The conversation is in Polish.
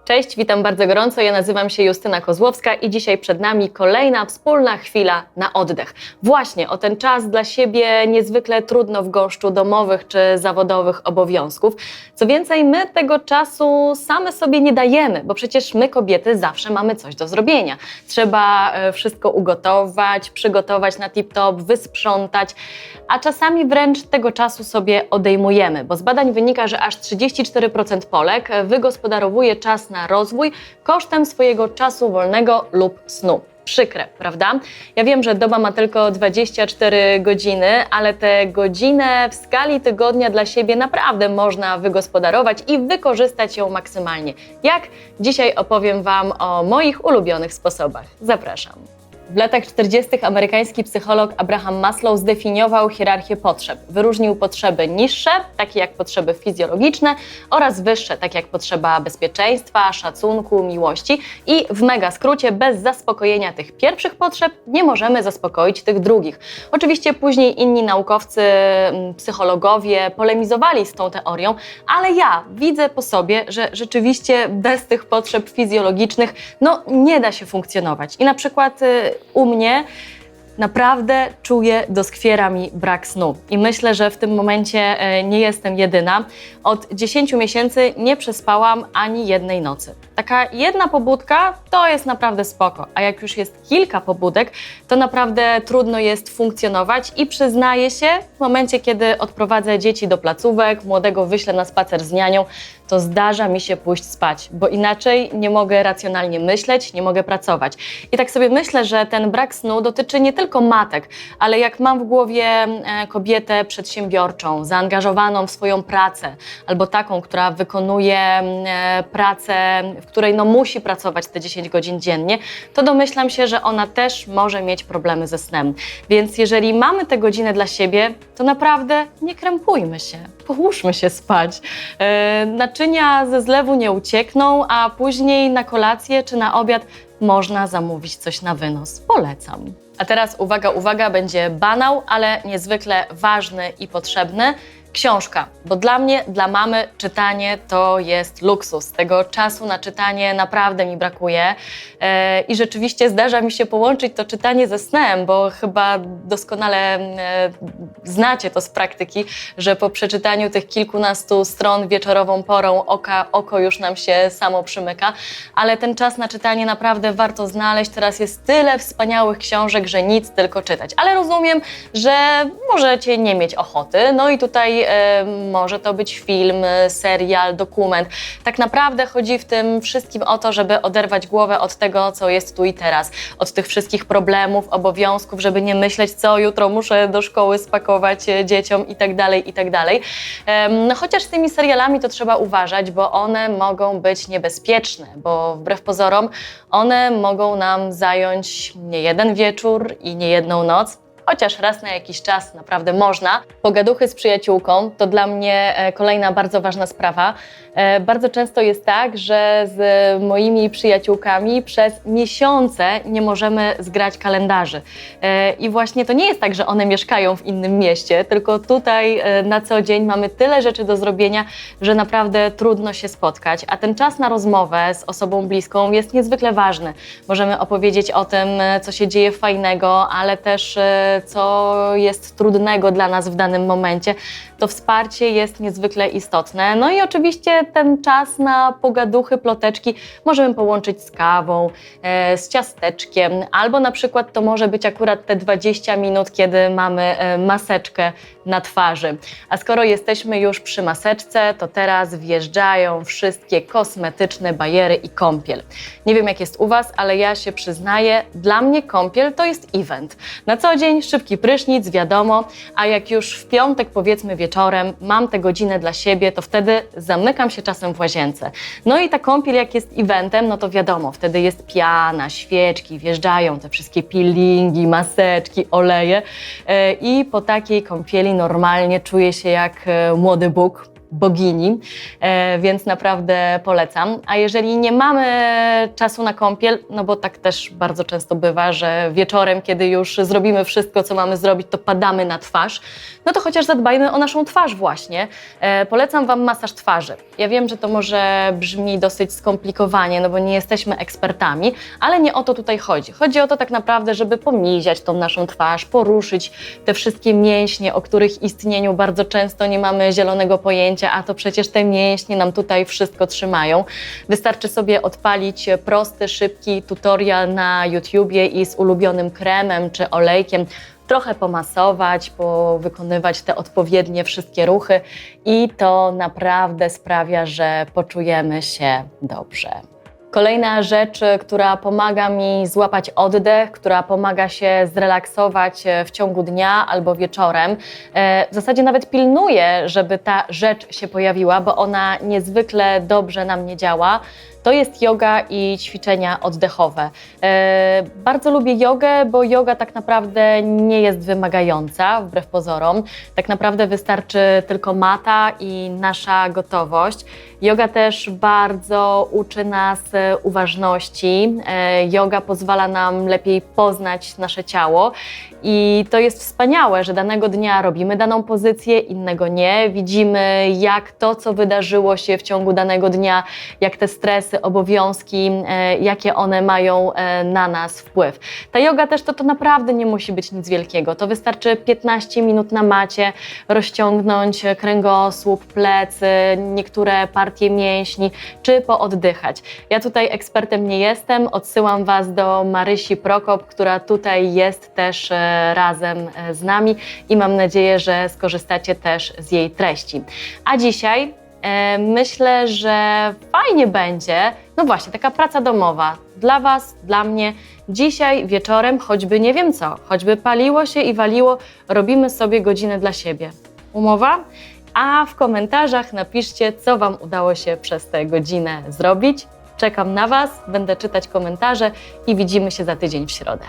Cześć, witam bardzo gorąco. Ja nazywam się Justyna Kozłowska i dzisiaj przed nami kolejna wspólna chwila na oddech. Właśnie o ten czas dla siebie niezwykle trudno w gąszczu domowych czy zawodowych obowiązków. Co więcej, my tego czasu same sobie nie dajemy, bo przecież my kobiety zawsze mamy coś do zrobienia. Trzeba wszystko ugotować, przygotować na tip-top, wysprzątać, a czasami wręcz tego czasu sobie odejmujemy, bo z badań wynika, że aż 34% Polek wygospodarowuje czas na rozwój kosztem swojego czasu wolnego lub snu. Przykre, prawda? Ja wiem, że doba ma tylko 24 godziny, ale tę godzinę w skali tygodnia dla siebie naprawdę można wygospodarować i wykorzystać ją maksymalnie. Jak? Dzisiaj opowiem Wam o moich ulubionych sposobach. Zapraszam. W latach 40. amerykański psycholog Abraham Maslow zdefiniował hierarchię potrzeb. Wyróżnił potrzeby niższe, takie jak potrzeby fizjologiczne, oraz wyższe, takie jak potrzeba bezpieczeństwa, szacunku, miłości. I w mega skrócie, bez zaspokojenia tych pierwszych potrzeb nie możemy zaspokoić tych drugich. Oczywiście później inni naukowcy, psychologowie polemizowali z tą teorią, ale ja widzę po sobie, że rzeczywiście bez tych potrzeb fizjologicznych nie da się funkcjonować. I na przykład u mnie naprawdę czuję, doskwiera mi brak snu. I myślę, że w tym momencie nie jestem jedyna. Od 10 miesięcy nie przespałam ani jednej nocy. Taka jedna pobudka to jest naprawdę spoko, a jak już jest kilka pobudek, to naprawdę trudno jest funkcjonować i przyznaję się, w momencie, kiedy odprowadzę dzieci do placówek, młodego wyślę na spacer z nianią, to zdarza mi się pójść spać, bo inaczej nie mogę racjonalnie myśleć, nie mogę pracować. I tak sobie myślę, że ten brak snu dotyczy nie tylko matek, ale jak mam w głowie kobietę przedsiębiorczą, zaangażowaną w swoją pracę, albo taką, która wykonuje pracę, w której musi pracować te 10 godzin dziennie, to domyślam się, że ona też może mieć problemy ze snem. Więc jeżeli mamy te godziny dla siebie, to naprawdę nie krępujmy się, połóżmy się spać. Naczynia ze zlewu nie uciekną, a później na kolację czy na obiad można zamówić coś na wynos. Polecam. A teraz uwaga, uwaga, będzie banał, ale niezwykle ważny i potrzebny. Książka, bo dla mnie, dla mamy czytanie to jest luksus. Tego czasu na czytanie naprawdę mi brakuje i rzeczywiście zdarza mi się połączyć to czytanie ze snem, bo chyba doskonale znacie to z praktyki, że po przeczytaniu tych kilkunastu stron wieczorową porą oko już nam się samo przymyka, ale ten czas na czytanie naprawdę warto znaleźć. Teraz jest tyle wspaniałych książek, że nic, tylko czytać. Ale rozumiem, że możecie nie mieć ochoty, i tutaj może to być film, serial, dokument. Tak naprawdę chodzi w tym wszystkim o to, żeby oderwać głowę od tego, co jest tu i teraz, od tych wszystkich problemów, obowiązków, żeby nie myśleć, co jutro muszę do szkoły spakować dzieciom i tak dalej, i tak dalej. Chociaż z tymi serialami to trzeba uważać, bo one mogą być niebezpieczne, bo wbrew pozorom one mogą nam zająć nie jeden wieczór i nie jedną noc. Chociaż raz na jakiś czas naprawdę można. Pogaduchy z przyjaciółką to dla mnie kolejna bardzo ważna sprawa. Bardzo często jest tak, że z moimi przyjaciółkami przez miesiące nie możemy zgrać kalendarzy. I właśnie to nie jest tak, że one mieszkają w innym mieście, tylko tutaj na co dzień mamy tyle rzeczy do zrobienia, że naprawdę trudno się spotkać. A ten czas na rozmowę z osobą bliską jest niezwykle ważny. Możemy opowiedzieć o tym, co się dzieje fajnego, ale też co jest trudnego dla nas w danym momencie. To wsparcie jest niezwykle istotne. I oczywiście ten czas na pogaduchy, ploteczki możemy połączyć z kawą, z ciasteczkiem, albo na przykład to może być akurat te 20 minut, kiedy mamy maseczkę na twarzy. A skoro jesteśmy już przy maseczce, to teraz wjeżdżają wszystkie kosmetyczne bariery i kąpiel. Nie wiem, jak jest u Was, ale ja się przyznaję, dla mnie kąpiel to jest event. Na co dzień szybki prysznic, wiadomo, a jak już w piątek, powiedzmy wieczorem, mam tę godzinę dla siebie, to wtedy zamykam się czasem w łazience. I ta kąpiel, jak jest eventem, to wiadomo, wtedy jest piana, świeczki, wjeżdżają te wszystkie peelingi, maseczki, oleje i po takiej kąpieli normalnie czuję się jak młody Bóg. bogini, więc naprawdę polecam. A jeżeli nie mamy czasu na kąpiel, no bo tak też bardzo często bywa, że wieczorem, kiedy już zrobimy wszystko, co mamy zrobić, to padamy na twarz, no to chociaż zadbajmy o naszą twarz właśnie. Polecam Wam masaż twarzy. Ja wiem, że to może brzmi dosyć skomplikowanie, no bo nie jesteśmy ekspertami, ale nie o to tutaj chodzi. Chodzi o to tak naprawdę, żeby pomiziać tą naszą twarz, poruszyć te wszystkie mięśnie, o których istnieniu bardzo często nie mamy zielonego pojęcia, a to przecież te mięśnie nam tutaj wszystko trzymają. Wystarczy sobie odpalić prosty, szybki tutorial na YouTubie i z ulubionym kremem czy olejkiem trochę pomasować, wykonywać te odpowiednie wszystkie ruchy i to naprawdę sprawia, że poczujemy się dobrze. Kolejna rzecz, która pomaga mi złapać oddech, która pomaga się zrelaksować w ciągu dnia albo wieczorem. W zasadzie nawet pilnuję, żeby ta rzecz się pojawiła, bo ona niezwykle dobrze na mnie działa. To jest joga i ćwiczenia oddechowe. Bardzo lubię jogę, bo joga tak naprawdę nie jest wymagająca, wbrew pozorom. Tak naprawdę wystarczy tylko mata i nasza gotowość. Joga też bardzo uczy nas uważności. Joga pozwala nam lepiej poznać nasze ciało i to jest wspaniałe, że danego dnia robimy daną pozycję, innego nie. Widzimy, jak to, co wydarzyło się w ciągu danego dnia, jak te stresy, obowiązki, jakie one mają na nas wpływ. Ta joga też to naprawdę nie musi być nic wielkiego. To wystarczy 15 minut na macie, rozciągnąć kręgosłup, plecy, niektóre partie mięśni, czy pooddychać. Ja tutaj ekspertem nie jestem, odsyłam Was do Marysi Prokop, która tutaj jest też razem z nami i mam nadzieję, że skorzystacie też z jej treści. A dzisiaj myślę, że fajnie będzie, no właśnie, taka praca domowa dla Was, dla mnie. Dzisiaj wieczorem, choćby nie wiem co, choćby paliło się i waliło, robimy sobie godzinę dla siebie. Umowa? A w komentarzach napiszcie, co Wam udało się przez tę godzinę zrobić. Czekam na Was, będę czytać komentarze i widzimy się za tydzień w środę.